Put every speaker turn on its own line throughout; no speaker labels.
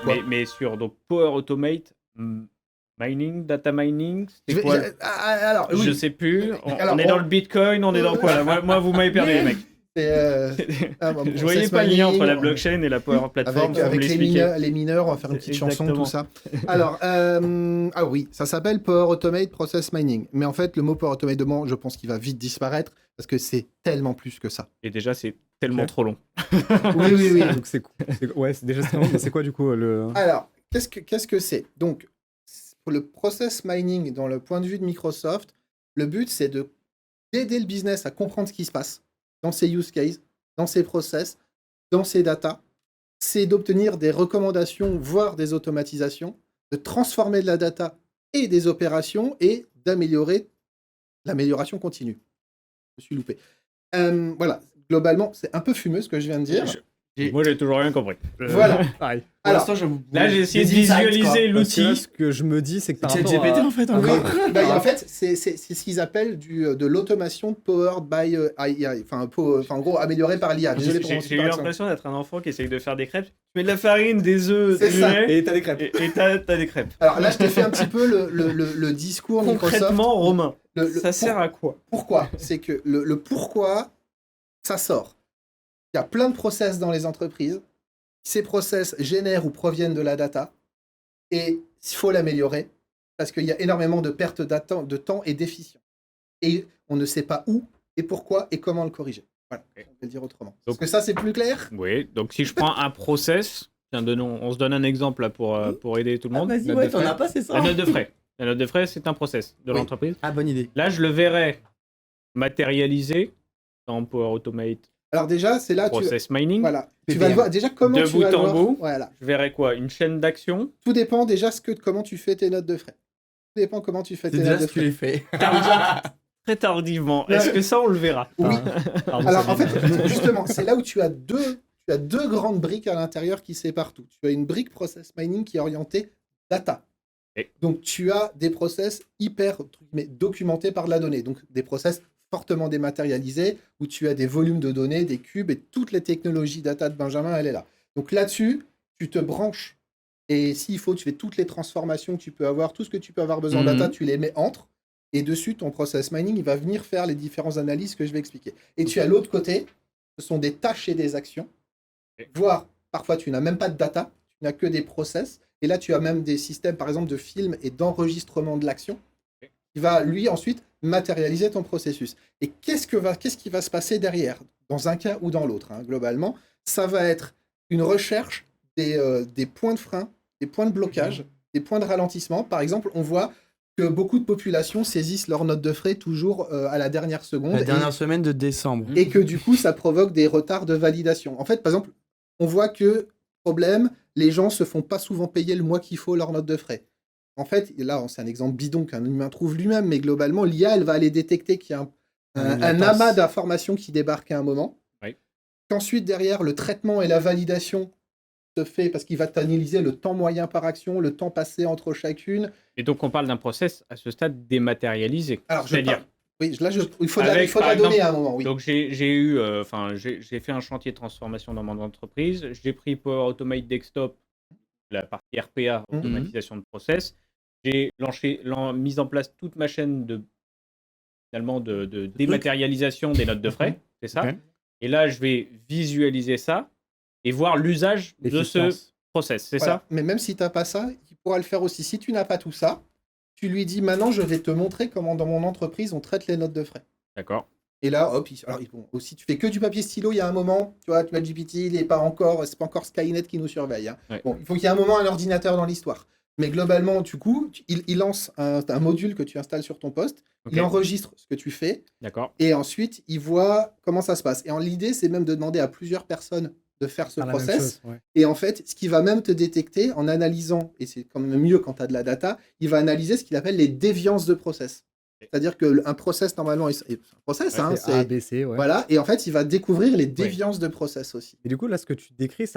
quoi?
mais sur donc Power Automate, mining, data mining,
Je
c'est
vais-
quoi
alors,
Je
oui.
sais plus.
Alors,
On est dans le Bitcoin, on est dans quoi là? Moi, vous m'avez perdu, les mecs.
Bon,
Je voyais
process
pas le lien entre
mining,
la blockchain et la Power Platform, faut me
avec
l'expliquer.
les mineurs, on va faire une petite chanson, tout
Exactement.
ça. Alors, ah oui, ça s'appelle Power Automate Process Mining. Mais en fait, le mot Power Automate, je pense qu'il va vite disparaître parce que c'est tellement plus que ça.
Et déjà, c'est tellement
Ok.
trop long.
Oui.
Donc ouais, c'est déjà mais c'est quoi du coup le.
Alors, qu'est-ce que c'est? Donc, pour le process mining, dans le point de vue de Microsoft, le but, c'est d'aider le business à comprendre ce qui se passe dans ses use cases, dans ses process, dans ses data. C'est d'obtenir des recommandations, voire des automatisations, de transformer de la data et des opérations et d'améliorer l'amélioration continue. Je me suis loupé. Voilà, globalement, c'est un peu fumeux ce que je viens de dire.
Moi, j'ai toujours rien compris.
Voilà.
Pareil.
Pour
Alors,
l'instant, je vous.
Là, j'ai essayé de
des insights,
visualiser
quoi.
Parce que là,
l'outil.
ce que je me dis, c'est que par
C'est
rapport
GPT
à...
en fait,
Oui,
encore.
en fait, c'est ce qu'ils appellent de l'automation powered by AI. En gros, améliorée par l'IA. Désolé pour mon
J'ai eu
super accent.
l'impression d'être un enfant qui essaye de faire des crêpes. Tu mets de la farine, des œufs,
C'est
du
ça.
lait,
Et t'as des crêpes.
et t'as des crêpes.
Alors là, je t'ai fait un petit peu le discours Microsoft.
Concrètement, Romain,
Le-
ça sert à quoi?
Pourquoi? C'est que le pourquoi, ça sort. Il y a plein de process dans les entreprises. Ces process génèrent ou proviennent de la data. Et il faut l'améliorer parce qu'il y a énormément de pertes de temps et d'efficience. Et on ne sait pas où et pourquoi et comment le corriger. Voilà, on peut le dire autrement. Est-ce que ça, c'est plus clair?
Oui, donc si je prends un process, tiens, on se donne un exemple là pour aider tout le monde.
Vas-y,
Note
ouais,
de
t'en
frais.
as pas, c'est ça.
La note de frais. La note de frais, c'est un process de
Oui.
l'entreprise.
Ah, bonne idée.
Là, je le verrai matérialisé dans Power Automate
Alors déjà, c'est là
Process Mining.
voilà. Tu
PPM.
vas le voir. Déjà, comment
De
tu vas
bout
le
en
voir.
bout.
Voilà.
Je verrai quoi? Une chaîne d'action.
Tout dépend déjà comment tu fais tes notes de frais. Tout dépend comment tu fais
C'est
tes
déjà
notes
ce
de
que tu
frais.
les fais.
Très tardivement.
Ouais.
Est-ce que ça, on le verra?
Oui.
Pardon,
Alors en
Sabine.
fait, justement, c'est là où tu as deux grandes briques à l'intérieur qui séparent tout. Tu as une brique process mining qui est orientée data.
Et-
Donc tu as des process hyper documentés par la donnée. Donc des process fortement dématérialisés où tu as des volumes de données, des cubes et toutes les technologies data de Benjamin, elle est là. Donc là-dessus, tu te branches et s'il faut, tu fais toutes les transformations que tu peux avoir, tout ce que tu peux avoir besoin de data, tu les mets entre. Et dessus, ton process mining, il va venir faire les différentes analyses que je vais expliquer. Et tu as l'autre côté, ce sont des tâches et des actions. Voire, parfois, tu n'as même pas de data, tu n'as que des process. Et là, tu as même des systèmes, par exemple, de film et d'enregistrement de l'action, qui va, lui, ensuite, matérialiser ton processus. Et qu'est-ce qui va se passer derrière, dans un cas ou dans l'autre, hein, globalement? Ça va être une recherche des points de frein, des points de blocage, des points de ralentissement. Par exemple, on voit que beaucoup de populations saisissent leurs notes de frais toujours à la dernière seconde.
La dernière semaine de décembre.
Et que du coup, ça provoque des retards de validation. En fait, par exemple, on voit que, problème, les gens se font pas souvent payer le mois qu'il faut leurs notes de frais. En fait, là, c'est un exemple bidon qu'un humain trouve lui-même, mais globalement, l'IA, elle va aller détecter qu'il y a un amas d'informations qui débarque à un moment.
Oui.
Qu'ensuite, derrière, le traitement et la validation se fait parce qu'il va analyser le temps moyen par action, le temps passé entre chacune.
Et donc, on parle d'un process à ce stade dématérialisé.
Alors,
C'est-à-dire,
oui, là, il faut
Avec,
de la
par
donnée
exemple,
à un moment, oui.
donc j'ai fait un chantier de transformation dans mon entreprise. J'ai pris Power Automate Desktop, la partie RPA, automatisation de process. J'ai mis en place toute ma chaîne de dématérialisation des notes de frais, c'est ça.
Ok.
Et là, je vais visualiser ça et voir l'usage de ce
L'efficience.
process, c'est
Voilà.
ça?
Mais même si tu n'as pas ça, il pourra le faire aussi. Si tu n'as pas tout ça, tu lui dis maintenant, je vais te montrer comment dans mon entreprise on traite les notes de frais.
D'accord.
Et là, hop, aussi tu fais que du papier stylo, il y a un moment, tu vois, GPT, il n'est pas encore, c'est pas encore Skynet qui nous surveille. Hein.
Ouais.
Bon, il faut qu'il y ait un moment un ordinateur dans l'histoire. Mais globalement, du coup, il lance un module que tu installes sur ton poste,
Ok.
il enregistre ce que tu fais,
D'accord.
et ensuite, il voit comment ça se passe. Et l'idée, c'est même de demander à plusieurs personnes de faire ce
Faire la même
process.
chose, ouais.
Et en fait, ce qui va même te détecter en analysant, et c'est quand même mieux quand tu as de la data, il va analyser ce qu'il appelle les déviances de process. C'est-à-dire qu'un process, normalement, c'est un process,
Ouais,
hein,
C'est A, B, C, ouais.
voilà, et en fait, il va découvrir les déviances de process aussi.
Et du coup, là, ce que tu décris, si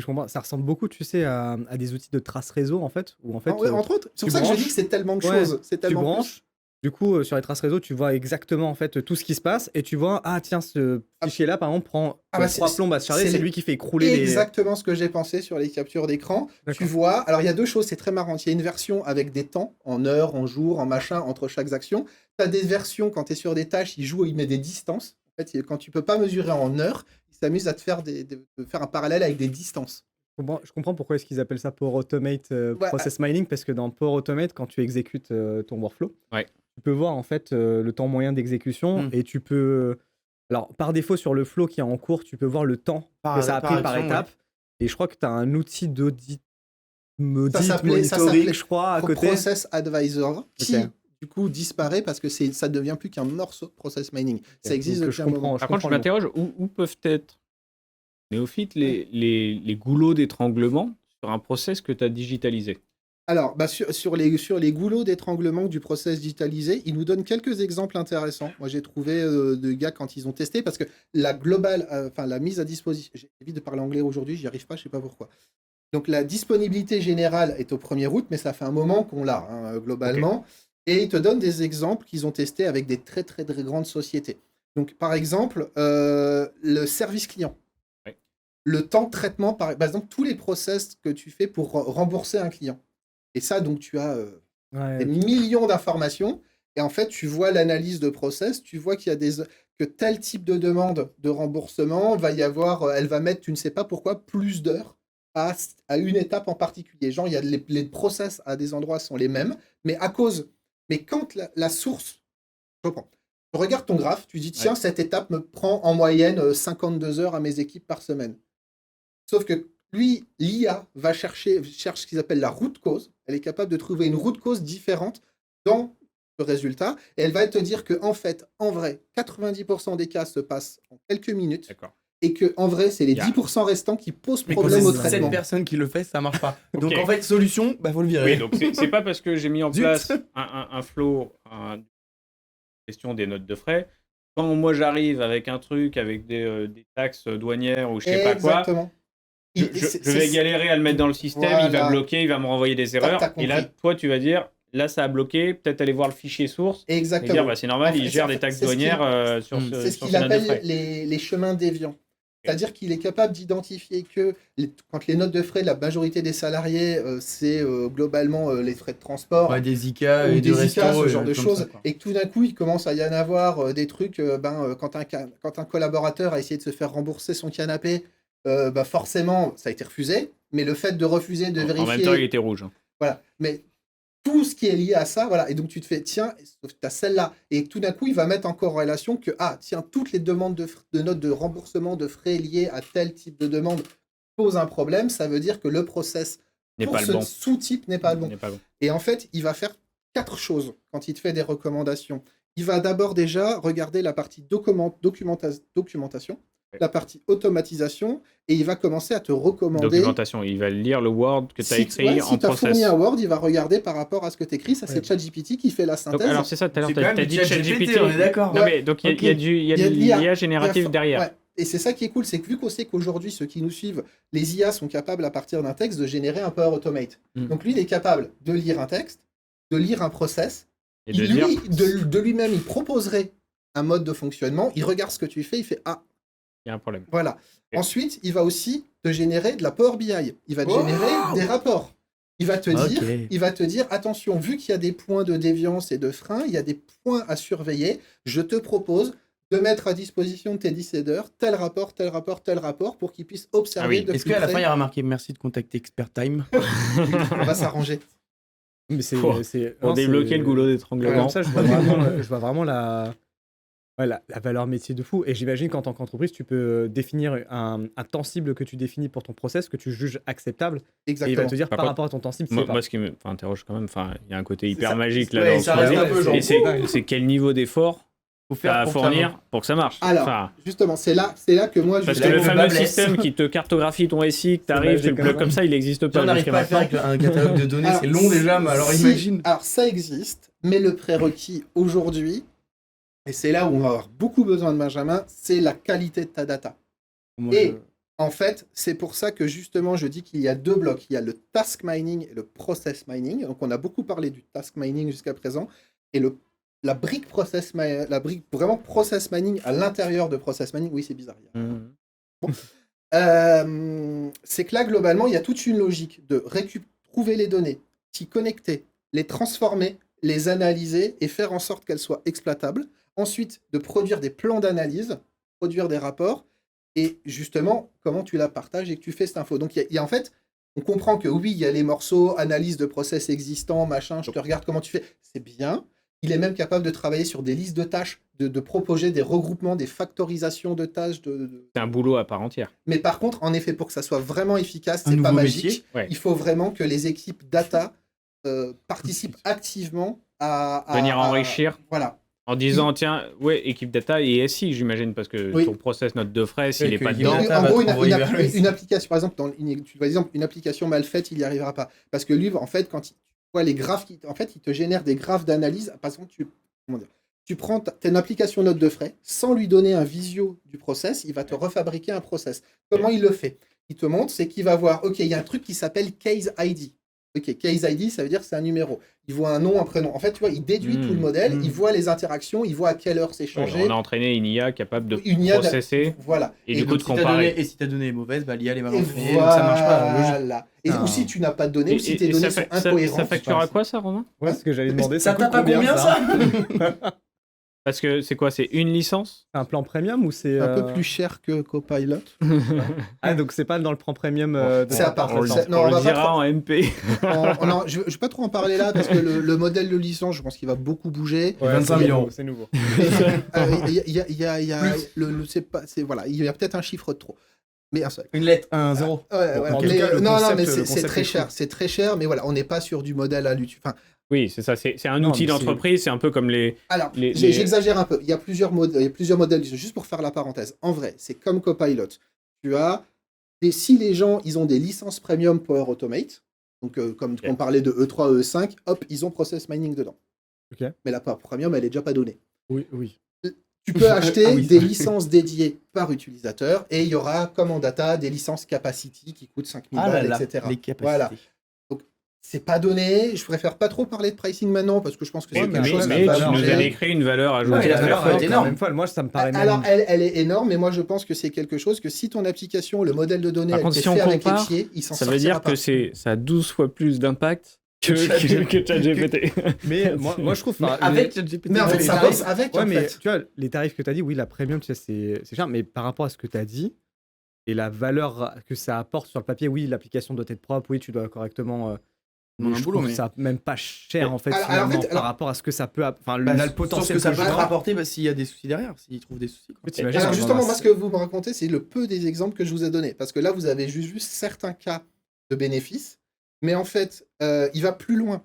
je comprends, ça ressemble beaucoup, tu sais, à des outils de trace réseau, en fait, où en fait,
Ouais, entre autres, c'est
tu
pour ça que je
branches.
dis que c'est tellement de
Ouais,
choses. C'est
tu
tellement
branches, Du coup, sur les traces réseau, tu vois exactement en fait tout ce qui se passe et tu vois, ah tiens, ce
Ah,
fichier-là, par exemple, prend
ah bah,
3 plombes à se charger,
c'est
c'est lui qui fait écrouler les.
exactement ce que j'ai pensé sur les captures d'écran. Tu
D'accord.
vois, alors il y a 2 choses, c'est très marrant. Il y a une version avec des temps, en heures, en jours, en machin, entre chaque action. Tu as des versions, quand tu es sur des tâches, il met des distances. En fait, quand tu peux pas mesurer en heures, il s'amuse à te faire de faire un parallèle avec des distances.
Je comprends pourquoi est-ce qu'ils appellent ça Power Automate
Ouais,
Process Mining, parce que dans Power Automate, quand tu exécutes ton workflow,
Ouais.
tu peux voir en fait le temps moyen d'exécution
Mm.
et tu peux. Alors, par défaut, sur le flow qui est en cours, tu peux voir le temps que ça a pris par
action,
étape. Et je crois que tu as un outil d'audit
Ça s'appelait
monitoring, je crois, à côté.
Process Advisor, qui
Ok.
du coup disparaît parce que ça devient plus qu'un morceau de process mining. Ça existe
Donc,
depuis
je
un moment.
comprends.
Par contre, je
comprends le-
m'interroge où peuvent être néophytes les goulots d'étranglement sur un process que tu as digitalisé.
Alors, bah, sur les goulots d'étranglement du process digitalisé, il nous donne quelques exemples intéressants. Moi, j'ai trouvé de gars quand ils ont testé, parce que la globale, la mise à disposition, j'évite de parler anglais aujourd'hui, j'y arrive pas, je sais pas pourquoi. Donc, la disponibilité générale est au 1er août, mais ça fait un moment qu'on l'a, globalement. Et ils te donnent des exemples qu'ils ont testés avec des très, très, très grandes sociétés. Donc, par exemple, le service client.
Ouais.
Le temps de traitement, par exemple, tous les process que tu fais pour rembourser un client. Et ça, donc, tu as
Ouais,
des
ok.
millions d'informations. Et en fait, tu vois l'analyse de process, tu vois qu'il y a que tel type de demande de remboursement va y avoir, elle va mettre, tu ne sais pas pourquoi, plus d'heures à une étape en particulier. Genre, il y a les process à des endroits sont les mêmes, mais à cause. Mais quand la source, je reprends. Tu regardes ton graphe, tu dis, tiens,
Ouais.
cette étape me prend en moyenne 52 heures à mes équipes par semaine. Sauf que lui, l'IA cherche ce qu'ils appellent la root cause. Elle est capable de trouver une root cause différente dans le résultat. Et elle va te dire que, en fait, en vrai, 90% des cas se passent en quelques minutes.
D'accord.
Et que, en vrai, c'est les
Il y a-
10% restants qui posent
Mais quand
problème au
c'est 7
traitement.
personnes qui le fait, ça marche pas.
Ok.
Donc en fait, solution, faut le virer.
Oui, donc c'est pas parce que j'ai mis en
Zut.
place un flow, question des notes de frais. Quand moi j'arrive avec un truc, avec des taxes douanières ou je sais pas quoi,
Exactement.
je vais galérer à le mettre dans le système, il va
Voilà.
bloquer, il va me renvoyer des erreurs.
t'as
Et là,
compris.
toi, tu vas dire, là, ça a bloqué, peut-être aller voir le fichier source et
Exactement.
dire, bah, c'est normal,
En fait,
il gère
c'est-
des taxes
c'est ce qu'il-
douanières sur
Mm.
C'est ce
sur
qu'il
ses notes de
appelle
frais.
les chemins déviants. C'est-à-dire qu'il est capable d'identifier que quand les notes de frais de la majorité des salariés, c'est globalement les frais de transport
Ouais, des ICA
ou
et
des
de
ICA,
resto,
ce genre de
comme
choses,
ça, quoi.
et que tout d'un coup, il commence à y en avoir des trucs, quand un collaborateur a essayé de se faire rembourser son canapé, forcément, ça a été refusé, mais le fait de refuser de
En
vérifier...
même temps, il était rouge.
Voilà, mais tout ce qui est lié à ça, voilà, et donc tu te fais, tiens, tu as celle-là, et tout d'un coup, il va mettre en corrélation que, ah, tiens, toutes les demandes de notes de remboursement de frais liés à tel type de demande posent un problème, ça veut dire que le process
N'est
pour
pas le
ce
bon.
sous-type n'est pas le bon.
N'est pas bon.
Et en fait, il va faire 4 choses quand il te fait des recommandations. Il va d'abord déjà regarder la partie documentation,
Ouais.
la partie automatisation, et il va commencer à te recommander...
Documentation, il va lire le Word que tu as
Si,
écrit
ouais,
en
si tu as
process.
fourni un Word, il va regarder par rapport à ce que tu écris. Ça, c'est
Ouais.
ChatGPT qui fait la
Donc,
synthèse.
alors, c'est ça, tout à l'heure,
C'est quand même
t'as
du
dit
ChatGPT,
ChatGPT.
on est d'accord.
Non, mais donc, il y a
Ok.
de
de
l'IA générative derrière.
Ouais. Et c'est ça qui est cool, c'est que vu qu'on sait qu'aujourd'hui, ceux qui nous suivent, les IA sont capables, à partir d'un texte, de générer un Power Automate.
Mm.
Donc lui, il est capable de lire un texte, de lire un process.
Et de dire,
De lui-même, il proposerait un mode de fonctionnement. Il regarde ce que tu fais, il fait « Ah,
il y a un problème.
voilà ».
Ok.
Ensuite, il va aussi te générer de la Power BI. Il va te
Oh
générer des rapports. Il va te
Ok.
dire, attention, vu qu'il y a des points de déviance et de frein, il y a des points à surveiller, je te propose de mettre à disposition de tes décideurs tel rapport, tel rapport, tel rapport, pour qu'ils puissent observer
Ah oui.
de
Est-ce
plus
qu'à la fin,
près.
il y aura marqué merci de contacter Expert Time?
On va s'arranger.
Mais c'est.
Pour-
c'est-
Pour
non,
débloquer
c'est-
le goulot
Ouais,
d'étranglement.
comme ça, je vois vraiment la valeur métier de fou. Et j'imagine qu'en tant qu'entreprise, tu peux définir un temps cible que tu définis pour ton process, que tu juges acceptable. Et il va
Exactement.
te dire
Par
par
contre,
rapport à ton temps cible,
Moi,
c'est pas.
moi, ce qui me interroge quand même, il y a un côté hyper
ça.
magique là
Ouais,
dans le
ça reste
projet.
un peu genre,
Et c'est quel niveau d'effort
Faut
tu as à
pour que ça
fournir pour que ça marche.
Alors,
Enfin,
justement, c'est là que moi,
parce
je
que
là
le
où le
fameux
bas blesse.
système qui te cartographie ton SI, que tu
C'est
arrives, tu
magique,
le plugs
hein.
comme ça, il n'existe
Si on
pas
n'arrive
jusqu'à
pas à le faire
maintenant.
avec un catalogue de données,
Alors,
c'est long déjà, mais alors
si-
imagine.
Alors, ça existe, mais le prérequis aujourd'hui, et c'est là où on va avoir beaucoup besoin de Benjamin, c'est la qualité de ta data.
Moi,
Et en fait, c'est pour ça que justement, je dis qu'il y a 2 blocs. Il y a le task mining et le process mining. Donc, on a beaucoup parlé du task mining jusqu'à présent. Et la brique la brique vraiment process mining à l'intérieur de process mining, oui, c'est bizarre. C'est que là, globalement, il y a toute une logique de trouver les données, s'y connecter, les transformer, les analyser et faire en sorte qu'elles soient exploitables. Ensuite, de produire des plans d'analyse, produire des rapports, et justement, comment tu la partages et que tu fais cette info. Donc, il y a en fait, on comprend que oui, il y a les morceaux, analyse de process existants, machin, je te regarde comment tu fais, c'est bien. Il est même capable de travailler sur des listes de tâches, de proposer des regroupements, des factorisations de tâches.
C'est un boulot à part entière.
Mais par contre, en effet, pour que ça soit vraiment efficace,
Un
c'est pas
nouveau
magique.
métier.
Ouais.
Il faut vraiment que les équipes data participent activement à
Venir enrichir.
Voilà.
En disant, tiens, ouais, équipe data et SI, j'imagine, parce que
Oui.
ton process note de frais, s'il
Oui,
n'est
que
pas
l'équipe
dedans.
data
En
va
gros,
te renvoyer vers lui.
une application, par exemple, tu vois, une application mal faite, il n'y arrivera pas. Parce que lui, en fait, quand il voit les graphes, en fait, il te génère des graphes d'analyse. Par exemple, tu prends t'as une application note de frais, sans lui donner un visio du process, il va te refabriquer un process. Comment il le fait? Il te montre, c'est qu'il va voir, OK, il y a un truc qui s'appelle Case ID. OK, Case ID, ça veut dire que c'est un numéro. Il voit un nom, un prénom. En fait, tu vois, il déduit tout le modèle, il voit les interactions, il voit à quelle heure c'est
Ouais,
changé.
on a entraîné une IA capable de
Une IA
processer
Voilà.
et du coup
donc,
de comparer.
Et si ta donnée est mauvaise, bah, l'IA les va
et
l'entraîner, donc ça marche pas. Logique.
voilà. Et
Ah.
ou si tu n'as pas de données, ou si tes
Et
données
ça
sont
fait- ça-
incohérentes.
Ça facture à quoi ça, Romain?
Ouais, ce que j'allais demander.
Ça
coûte
tape à combien ça
Parce que c'est quoi? C'est une licence?
C'est un plan premium ou c'est.
un peu plus cher que Copilot.
Ah, donc c'est pas dans le plan premium de
C'est à
la
part.
plateforme.
Non, on
On
va
le
pas
dira
trop-
en MP.
Non, je vais pas trop en parler là parce que le modèle de licence, je pense qu'il va beaucoup bouger.
Ouais,
25
c'est
000
nouveau,
€.
C'est nouveau.
C'est voilà, il y a peut-être un chiffre de trop, mais un seul.
Une lettre.
Un 0.
Ouais,
Bon,
voilà.
en tout
Mais,
cas, le
non,
concept-
mais
le
c'est
concept
très
est
cher.
cool.
C'est très cher, mais voilà, on n'est pas sur du modèle à l'utile. Enfin,
Oui, c'est ça. C'est un
Non,
outil
mais c'est-
d'entreprise. C'est un peu comme les.
alors,
Les-
j'exagère un peu. Il y a plusieurs modèles, juste pour faire la parenthèse. En vrai, c'est comme Copilot. Tu as si les gens ils ont des licences premium Power Automate, donc comme on parlait de E3, E5, hop, ils ont process mining dedans.
Ok.
Mais la Power Premium, elle est déjà pas donnée.
Oui.
Tu peux acheter
Ah oui,
des
ça.
licences dédiées par utilisateur et il y aura, comme en data, des licences capacity qui coûtent 5000
Ah là
balles,
là,
etc.
les capacités.
Voilà. C'est pas donné. Je préfère pas trop parler de pricing maintenant parce que je pense que
Ouais,
c'est
mais
quelque chose
la
qui
mais
va
tu nous
changer.
as décrit une valeur ajoutée.
Ouais, la
à
valeur
faire.
est énorme.
Même fois, moi, ça me paraît même.
Alors, elle est énorme, mais moi, je pense que c'est quelque chose que si ton application, le modèle de données,
Par
elle
contre,
t'est
si on
fait avec les
compare,
pieds, il s'en
Ça veut
sortira
dire
pas.
que ça a 12 fois plus d'impact que ChatGPT.
Mais moi, je trouve.
Mais
enfin,
avec
les-
ChatGPT,
Mais en fait,
les
ça
tarifs-
bosse avec,
Ouais,
en
mais
fait.
tu vois, les tarifs que tu as dit, oui, la premium, tu sais, c'est cher, mais par rapport à ce que tu as dit et la valeur que ça apporte sur le papier, oui, l'application doit être propre, oui, tu dois correctement.
Demande
Mais
un
je
boulot,
trouve
mais-
ça même pas cher en fait,
Alors,
finalement,
en fait,
par rapport à ce que ça peut. Enfin,
Bah,
le
sur ce
potentiel
que ça
que
peut
je
te
vois.
rapporter bah, s'il y a des soucis derrière, s'ils trouvent des soucis. Quoi.
T'imagines
Alors
que
justement,
dans
moi,
la-
ce que vous me racontez, c'est le peu des exemples que je vous ai donnés. Parce que là, vous avez juste vu certains cas de bénéfices. Mais en fait, il va plus loin.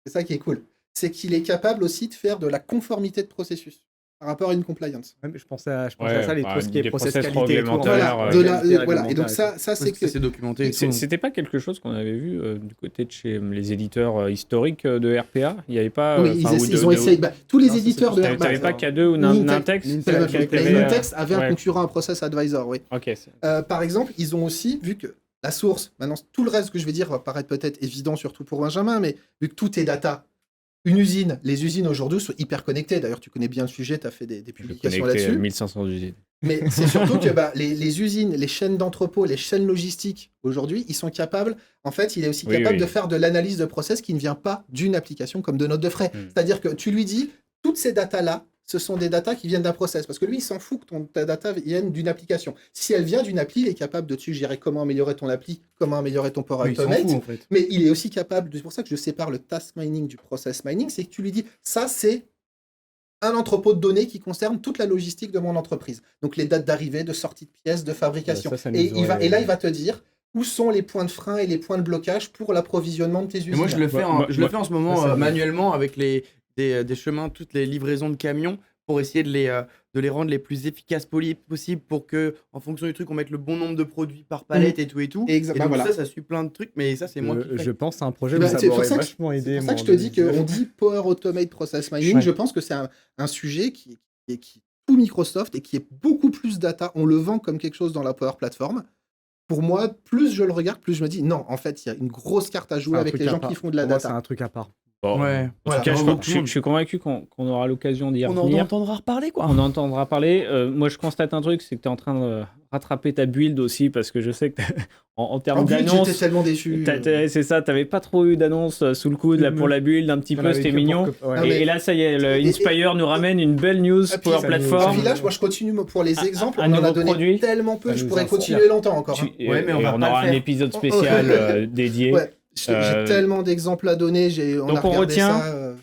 C'est ça qui est cool. C'est qu'il est capable aussi de faire de la conformité de processus par rapport à une compliance.
Ouais, mais je pensais à ça,
Ouais,
tout ce qui est
des
process
process
qualité et tout.
réglementaires,
Voilà,
Qualité
voilà. Et donc
réglementaire
ça c'est
Parce
que
que c'est documenté. et tout.
C'était pas quelque chose qu'on avait vu du côté de chez les éditeurs historiques de RPA. Il n'y avait pas.
oui,
enfin, ou
ils ont essayé. Tous les
Non, ça,
éditeurs de
c'est-
T'avais pas K2 ou
Nintex.
Nintex
C'est la même
qui
chose.
avait,
Nintex avait un
ouais.
concurrent à Process Advisor, oui.
Ok.
Par exemple, ils ont aussi, vu que la source, maintenant tout le reste que je vais dire va paraître peut-être évident, surtout pour Benjamin, mais vu que tout est data, une usine, les usines aujourd'hui sont hyper connectées. D'ailleurs, tu connais bien le sujet, tu as fait des publications
Connecté à
là-dessus.
1500 usines.
Mais c'est surtout que les usines, les chaînes d'entrepôt, les chaînes logistiques, aujourd'hui, ils sont capables, en fait, il est aussi
Oui,
capable
oui.
de faire de l'analyse de process qui ne vient pas d'une application comme de notes de frais. C'est-à-dire que tu lui dis, toutes ces datas-là, ce sont des datas qui viennent d'un process. Parce que lui, il s'en fout que ta data vienne d'une application. Si elle vient d'une appli, il est capable de te suggérer comment améliorer ton appli, comment améliorer ton Power
Oui, ils s'en
Automate.
foutent, en fait.
Mais il est aussi capable, c'est pour ça que je sépare le task mining du process mining, c'est que tu lui dis, ça c'est un entrepôt de données qui concerne toute la logistique de mon entreprise. Donc les dates d'arrivée, de sortie de pièces, de fabrication.
Ça nous
et
aurait-
là, il va te dire où sont les points de frein et les points de blocage pour l'approvisionnement de tes usines.
Et moi, je le fais,
Moi,
je le fais en ce moment
ça, c'est
manuellement avec des chemins, toutes les livraisons de camions pour essayer de les rendre les plus efficaces possibles pour que, en fonction du truc, on mette le bon nombre de produits par palette et tout et tout.
Exactement,
Et donc
voilà.
ça suit plein de trucs, mais ça, c'est moi qui le
Je
fais.
pense à un projet
Eh
où
ben,
ça
c'est pour
m'aurait
ça que-
vachement
C'est
aidé.
pour ça que je
moi,
te dis
de-
qu'on dit Power Automate Process Mining.
Ouais.
Je pense que c'est un sujet qui est tout Microsoft et qui est beaucoup plus data. On le vend comme quelque chose dans la Power Platform. Pour moi, plus je le regarde, plus je me dis non, en fait, il y a une grosse carte à
c'est
jouer
un
avec
truc
les
à
gens
part.
qui font de la
Pour moi,
data.
c'est un truc à part.
Bon,
Ouais.
En
Voilà.
tout cas,
Bravo, tout le
je
monde.
suis convaincu qu'on aura l'occasion d'y
On en
revenir.
entendra reparler, quoi.
On entendra parler. Moi, je constate un truc, c'est que tu es en train de rattraper ta build aussi, parce que je sais que en termes
En build, j'étais
d'annonces,
tellement déçu.
c'est ça, t'avais pas trop eu d'annonces sous le coude là, pour la build, un petit
On
peu,
avait
c'était
que pour
mignon.
que- ouais.
Ah, mais-
Et là, ça y est, le
Et-
Inspire nous ramène une belle news
Ah, puis
Power
ça nous-
Et
Platform.
puis là, moi, je continue pour les exemples.
un
On en a
nouveau
donné
produit.
tellement peu,
Ça
je
nous
pourrais
inspire.
continuer longtemps encore. hein.
Et
Ouais, mais on va
on
pas
aura
le
un
faire.
épisode spécial dédié.
Ouais, j'ai
Euh,
tellement d'exemples à donner. On
donc
a
on
regardé
retient-
ça.